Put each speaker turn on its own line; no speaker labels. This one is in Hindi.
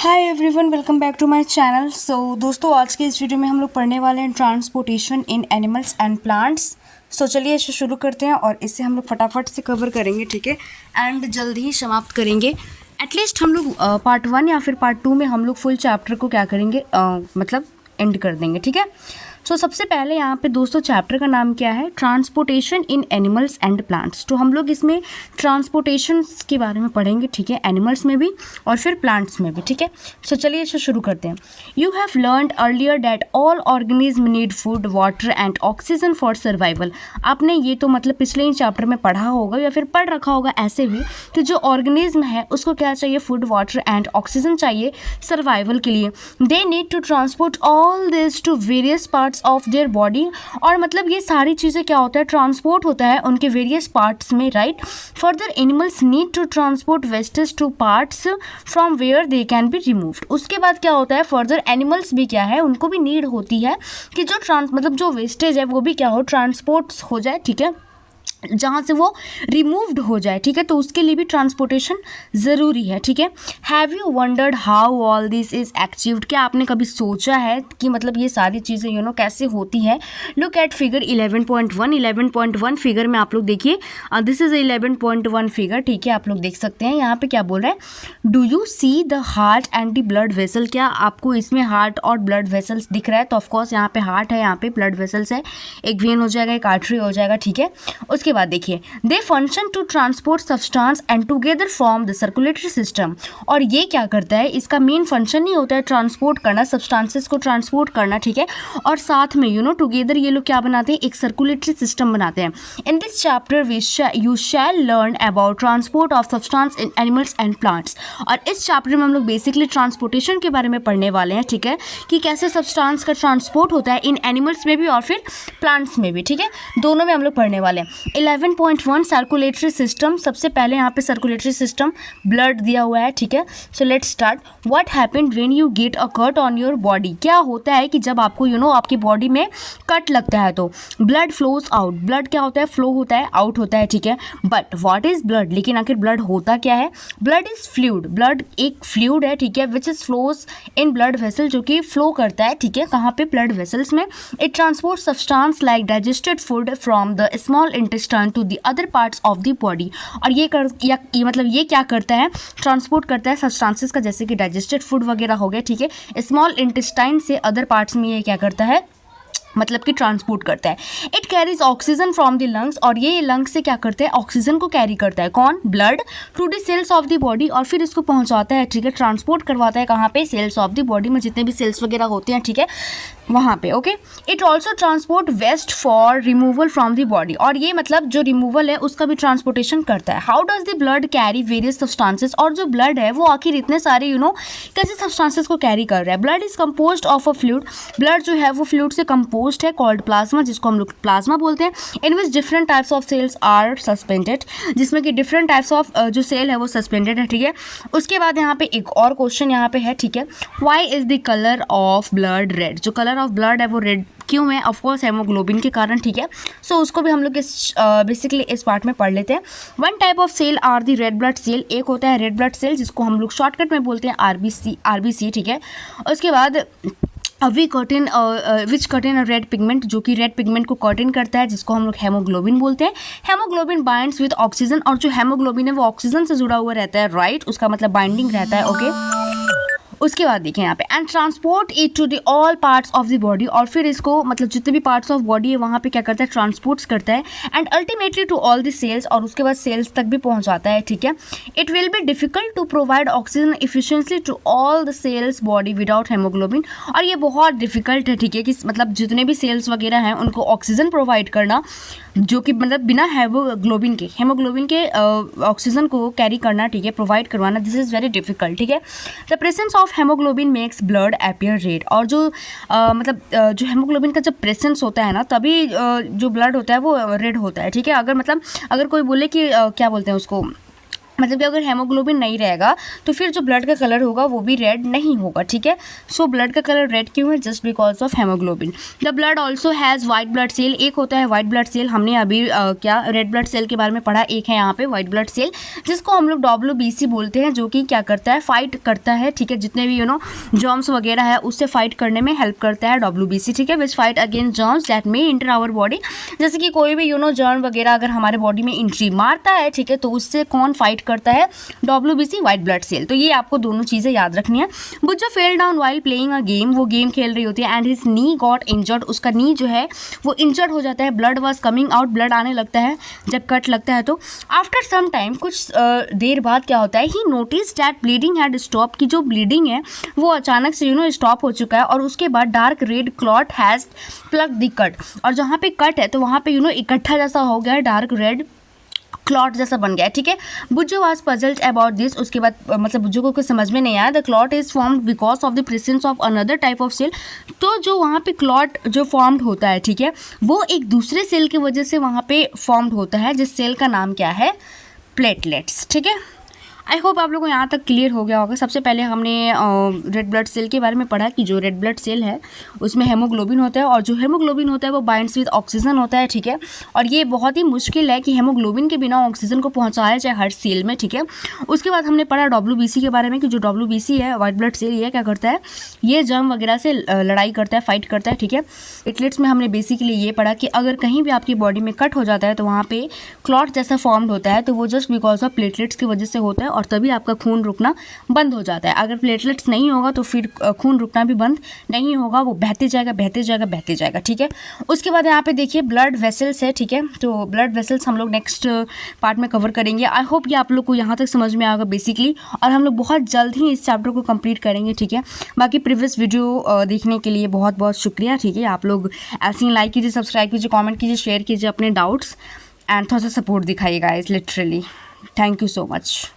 Hi everyone, welcome back to my channel. दोस्तों, आज के इस वीडियो में हम लोग पढ़ने वाले हैं transportation in animals and plants. चलिए इसे शुरू करते हैं और इसे हम लोग फटाफट से कवर करेंगे, ठीक है, एंड जल्दी ही समाप्त करेंगे। एटलीस्ट हम लोग पार्ट 1 या फिर पार्ट 2 में हम लोग फुल चैप्टर को क्या करेंगे, मतलब एंड कर देंगे, ठीक है। सबसे पहले यहाँ पे दोस्तों चैप्टर का नाम क्या है, transportation in animals and plants. तो हम लोग इसमें ट्रांसपोर्टेशन के बारे में पढ़ेंगे, ठीक है, एनिमल्स में भी और फिर प्लांट्स में भी, ठीक है। चलिए इसे शुरू करते हैं। You have learned earlier that all organism need food, water and oxygen for survival. आपने ये तो मतलब पिछले ही चैप्टर में पढ़ा होगा या फिर पढ़ रखा होगा ऐसे भी कि जो ऑर्गेनिज्म है उसको क्या चाहिए, फूड, वाटर एंड ऑक्सीजन चाहिए सर्वाइवल के लिए। They need to transport all this to various parts of their body. और मतलब ये सारी चीज़ें क्या होता है, ट्रांसपोर्ट होता है उनके वेरियस पार्ट्स में, right. Further animals need to transport wastage to parts from where they can be removed. उसके बाद क्या होता है, फर्दर एनिमल्स भी क्या है, उनको भी नीड होती है कि जो मतलब जो वेस्टेज है वो भी क्या हो, ट्रांसपोर्ट हो जाए, ठीक है, जहाँ से वो रिमूव्ड हो जाए, ठीक है। तो उसके लिए भी ट्रांसपोर्टेशन ज़रूरी है, ठीक है। Have you wondered how all this is achieved. क्या आपने कभी सोचा है कि मतलब ये सारी चीज़ें कैसे होती है। Look at figure 11.1। 11.1 फिगर में आप लोग देखिए, दिस इज़ 11.1 फिगर, ठीक है, आप लोग देख सकते हैं। यहाँ पे क्या बोल रहा है, do you see the heart and the blood vessel. क्या आपको इसमें हार्ट और ब्लड वेसल्स दिख रहा है। तो ऑफकोर्स यहाँ पे हार्ट है, यहाँ पे ब्लड वेसल्स है, एक वेन हो जाएगा, एक आर्टरी हो जाएगा, ठीक है। उसके बाद देखिए, they function to transport substance and together form the circulatory system. और ये क्या करता है, इसका मेन फंक्शन ही होता है ट्रांसपोर्ट करना, सब्सटेंसेस को ट्रांसपोर्ट करना, ठीक है। और साथ में टुगेदर ये लोग क्या बनाते हैं, एक सर्कुलेटरी सिस्टम बनाते हैं। In this chapter you shall learn about transport of substance in animals and plants. और इस चैप्टर में हम लोग बेसिकली ट्रांसपोर्टेशन के बारे में पढ़ने वाले हैं, ठीक है, कि कैसे सब्सटेंस का ट्रांसपोर्ट होता है इन एनिमल्स में भी और फिर प्लांट्स में भी, ठीक है, दोनों में हम लोग पढ़ने वाले हैं। 11.1 सर्कुलेटरी सिस्टम। सबसे पहले यहाँ पे सर्कुलेटरी सिस्टम ब्लड दिया हुआ है, ठीक है। So let's start. What happened when you get a cut on your body. क्या होता है कि जब आपको आपकी बॉडी में कट लगता है तो ब्लड फ्लोज आउट। ब्लड क्या होता है, फ्लो होता है, आउट होता है, ठीक है। बट व्हाट इज ब्लड, लेकिन आखिर ब्लड होता क्या है। Blood is fluid. ब्लड एक फ्लूइड है, ठीक है, which is flows in blood vessel, जो कि फ्लो करता है, ठीक है, कहाँ पे, ब्लड वेसल्स में। It transport substance like digested food from the small intestine to the other parts of the body. और ये क्या करता है, ट्रांसपोर्ट करता है सब्सटेंसेस का, जैसे कि डाइजेस्टेड फूड वगैरह हो गया, ठीक है, स्मॉल इंटेस्टाइन से अदर पार्ट्स में ये क्या करता है, मतलब कि ट्रांसपोर्ट करता है। It carries oxygen from the lungs. और ये लंग्स से क्या करते हैं, ऑक्सीजन को कैरी करता है, कौन, blood, to the cells of the body. और फिर इसको पहुंचाता है, ठीक है, ट्रांसपोर्ट करवाता है कहाँ पे, सेल्स ऑफ द बॉडी में, जितने भी सेल्स वगैरह होते हैं, ठीक है, वहाँ पे, okay. It also transport waste for removal from the body. और ये मतलब जो रिमूवल है उसका भी ट्रांसपोर्टेशन करता है। How does the blood carry various substances. और जो ब्लड है वो आखिर इतने सारे कैसे सब्सटेंसेस को कैरी कर रहा है। Blood is composed of a fluid. Blood जो है वो फ्लूइड से कंपोज्ड है, कॉल्ड प्लाज्मा, जिसको हम लोग प्लाज्मा बोलते हैं। In which different types of cells are suspended, जिसमें कि डिफरेंट टाइप्स ऑफ जो सेल है वो सस्पेंडेड है, ठीक है। उसके बाद यहाँ पे एक और क्वेश्चन यहाँ पे है, ठीक है, why is the colour of blood red. जो कलर ऑफ ब्लड है वो रेड क्यों है, ऑफकोर्स हेमोग्लोबिन के कारण, ठीक है। सो उसको भी हम लोग बेसिकली इस पार्ट में पढ़ लेते हैं। One type of cell are the red blood cell. एक होता है रेड ब्लड सेल, जिसको हम लोग शॉर्टकट में बोलते हैं आरबीसी, ठीक है। उसके बाद विच कर्टेन रेड पिगमेंट, जो कि रेड पिगमेंट को कर्टेन करता है, जिसको हम लोग हेमोग्लोबिन बोलते हैं। Haemoglobin binds with oxygen. और जो हेमोग्लोबिन है वो ऑक्सीजन से जुड़ा हुआ रहता है, राइट, उसका मतलब बाइंडिंग रहता है, ओके। उसके बाद देखिए यहाँ पे, and transport it to the all parts of the body. और फिर इसको मतलब जितने भी पार्ट्स ऑफ बॉडी है वहाँ पे क्या करता है, ट्रांसपोर्ट्स करता है। And ultimately to all the cells. और उसके बाद सेल्स तक भी पहुँचाता है, ठीक है। It will be difficult to provide oxygen efficiently to all the cells body without haemoglobin. और ये बहुत डिफिकल्ट है, ठीक है, कि मतलब जितने भी सेल्स वगैरह हैं उनको ऑक्सीजन प्रोवाइड करना, जो कि मतलब बिना हेमोग्लोबिन के ऑक्सीजन को कैरी करना, ठीक है, प्रोवाइड करवाना, दिस इज़ वेरी डिफिकल्ट, ठीक है। The presence of haemoglobin makes blood appear red. और जो जो हेमोग्लोबिन का जब प्रेजेंस होता है ना, तभी जो ब्लड होता है वो रेड होता है, ठीक है। अगर कोई बोले कि क्या बोलते हैं उसको, मतलब कि अगर हेमोग्लोबिन नहीं रहेगा तो फिर जो ब्लड का कलर होगा वो भी रेड नहीं होगा, ठीक है। सो ब्लड का कलर रेड क्यों है? Just because of haemoglobin. The blood also has white blood cell, एक होता है वाइट ब्लड सेल, हमने अभी क्या रेड ब्लड सेल के बारे में पढ़ा, एक है यहाँ पे वाइट ब्लड सेल जिसको हम लोग WBC बोलते हैं, जो कि क्या करता है? फाइट करता है, ठीक है। जितने भी जर्म्स वगैरह है उससे फाइट करने में हेल्प करता है WBC, ठीक है। Which fight against germs that may enter our body, जैसे कि कोई भी जर्म वगैरह अगर हमारे बॉडी में एंट्री मारता है, ठीक है, तो उससे कौन फाइट करता है? WBC, white blood cell. तो ये आपको दोनों चीज़ें याद रखनी है। Bujjo fell down while playing a game, वो गेम खेल रही होती है, and his knee got injured, उसका नी जो है वो इंजर्ड हो जाता है। Blood was coming out, blood आने लगता है जब कट लगता है। तो आफ्टर सम टाइम, कुछ देर बाद क्या होता है? He notice that bleeding had stop, की जो ब्लीडिंग है वो अचानक से स्टॉप हो चुका है। और उसके बाद dark red clot has plug the cut, और जहाँ पे कट है तो वहाँ पे इकट्ठा जैसा हो गया है, डार्क रेड क्लॉट जैसा बन गया है, ठीक है। Boojho was puzzled about this, उसके बाद मतलब बुज्जो को कुछ समझ में नहीं आया। The clot is formed because of the presence of another type of cell, तो जो वहाँ पे क्लॉट जो फॉर्म्ड होता है, ठीक है, वो एक दूसरे सेल की वजह से वहाँ पे फॉर्म्ड होता है, जिस सेल का नाम क्या है? प्लेटलेट्स, ठीक है। आई होप आप लोगों को यहाँ तक क्लियर हो गया होगा। सबसे पहले हमने रेड ब्लड सेल के बारे में पढ़ा कि जो रेड ब्लड सेल है उसमें हेमोग्लोबिन होता है, और जो हेमोग्लोबिन होता है वो बाइंड्स विद ऑक्सीजन होता है, ठीक है। और ये बहुत ही मुश्किल है कि हेमोग्लोबिन के बिना ऑक्सीजन को पहुँचाया जाए हर सेल में, ठीक है। उसके बाद हमने पढ़ा WBC के बारे में कि जो WBC है वाइट ब्लड सेल, ये क्या करता है? ये जर्म वगैरह से लड़ाई करता है, फाइट करता है, ठीक है। प्लेटलेट्स में हमने बेसिकली ये पढ़ा कि अगर कहीं भी आपकी बॉडी में कट हो जाता है तो वहाँ पे क्लॉट जैसा फॉर्म्ड होता है, तो वो जस्ट बिकॉज ऑफ प्लेटलेट्स की वजह से होता है, और तभी आपका खून रुकना बंद हो जाता है। अगर प्लेटलेट्स नहीं होगा तो फिर खून रुकना भी बंद नहीं होगा, वो बहते जाएगा बहते जाएगा बहते जाएगा, ठीक है। उसके बाद यहाँ पे देखिए ब्लड वेसल्स है, ठीक है। तो ब्लड वेसल्स हम लोग नेक्स्ट पार्ट में कवर करेंगे। आई होप ये आप लोग को यहाँ तक समझ में आएगा बेसिकली, और हम लोग बहुत जल्द ही इस चैप्टर को कंप्लीट करेंगे, ठीक है। बाकी प्रीवियस वीडियो देखने के लिए बहुत बहुत शुक्रिया, ठीक है। आप लोग ऐसे ही लाइक कीजिए, सब्सक्राइब कीजिए, कॉमेंट कीजिए, शेयर कीजिए अपने डाउट्स, एंड थोड़ा सा सपोर्ट दिखाइएगा, is literally. Thank you so much.